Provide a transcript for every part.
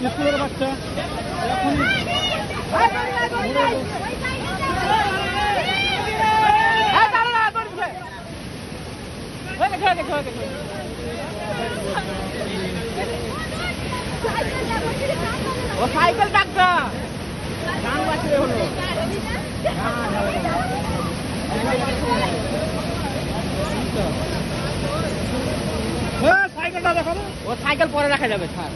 স্কুলের বাচ্চা এখন ও সাইকেল ডাকটা গান বাজছে হলো সাইকেলটা দেখো ও সাইকেল পরে রাখা যাবে স্যার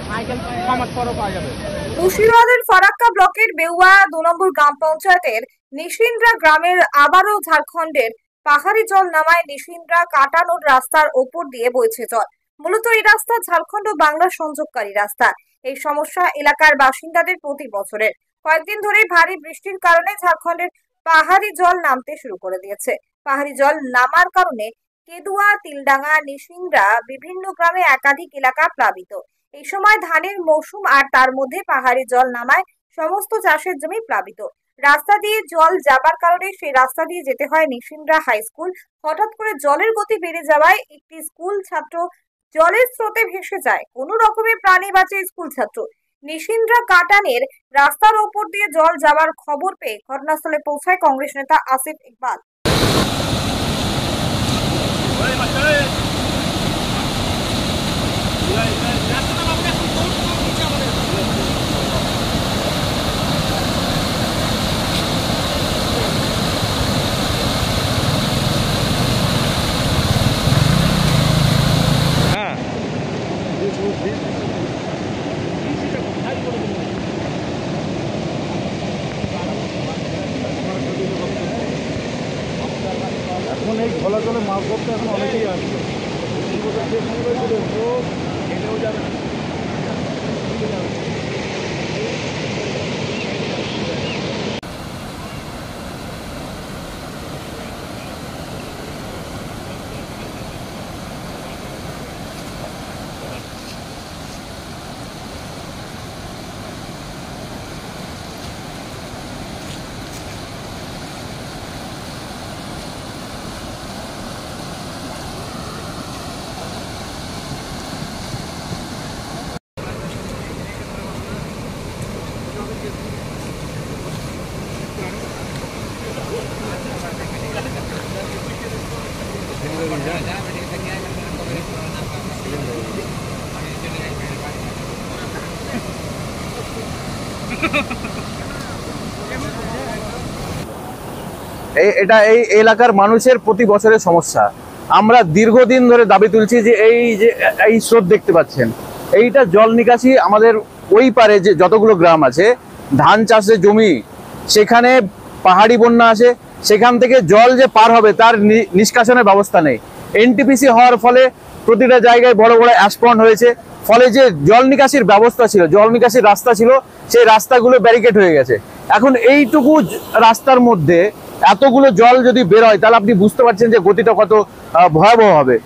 সাইকেল সমাজ পরে পাওয়া যাবে। মুর্শিদাবাদের ফারাক্কা ব্লকের বেউয়া 2 নম্বর গ্রাম পঞ্চায়েতের নিশিন্দ্রা গ্রামের আবারও ঝাড়খণ্ডের পাহাড়ি জল নামায় নিশিন্দ্রা কাটানোর রাস্তার ওপর দিয়ে বইছে জল। মূলত এই রাস্তা ঝাড়খণ্ড ও বাংলার সংযোগকারী রাস্তা। এই সমস্যা এলাকার বাসিন্দাদের প্রতি বছরের। কয়েকদিন ধরে ভারী বৃষ্টির কারণে ঝাড়খণ্ডের পাহাড়ি জল নামতে শুরু করে দিয়েছে। পাহাড়ি জল নামার কারণে কেদুয়া, তিলডাঙ্গা, নিশিন্দ্রা বিভিন্ন গ্রামে একাধিক এলাকা প্লাবিত। এই সময় ধানের মৌসুম আর তার মধ্যে পাহাড়ি জল নামায় সমস্ত চাষের জমি প্লাবিত। রাস্তা দিয়ে জল যাবার কারণে সেই রাস্তা দিয়ে যেতে হয় নিশিন্দ্রা হাই স্কুল। হঠাৎ করে জলের গতি বেড়ে যাওয়ায় একটি স্কুল ছাত্র জলের স্রোতে ভেসে যায়। কোনো রকমে প্রাণে বাঁচে স্কুল ছাত্র। নিশিন্দ্রা কাটানের রাস্তার ওপর দিয়ে জল যাওয়ার খবর পেয়ে ঘটনাস্থলে পৌঁছায় কংগ্রেস নেতা আসিফ ইকবাল। এখন এই ঘোলা জলে মাছ ধরতে এখন অনেকেই আসছে এটা এই এলাকার মানুষের প্রতি বছরের সমস্যা। আমরা দীর্ঘদিন ধরে দাবি তুলছি যে এই স্রোত দেখতে পাচ্ছেন, এইটা জল নিকাশি আমাদের ওই পারে যে যতগুলো গ্রাম আছে ধান চাষের জমি, সেখানে পাহাড়ি বন্যা আছে, সেখান থেকে জল যে পার হবে তার নিষ্কাশনের ব্যবস্থা নেই। এনটিপিসি হওয়ার ফলে প্রতিটা জায়গায় বড় বড় অ্যাসপন্ড হয়েছে, ফলে যে জল নিকাশির ব্যবস্থা ছিল, জল নিকাশির রাস্তা ছিল, সেই রাস্তাগুলো ব্যারিকেড হয়ে গেছে। এখন এইটুকু রাস্তার মধ্যে এতগুলো জল যদি বের হয় তাহলে আপনি বুঝতে পারছেন যে গতিটা কত ভয়াবহ হবে।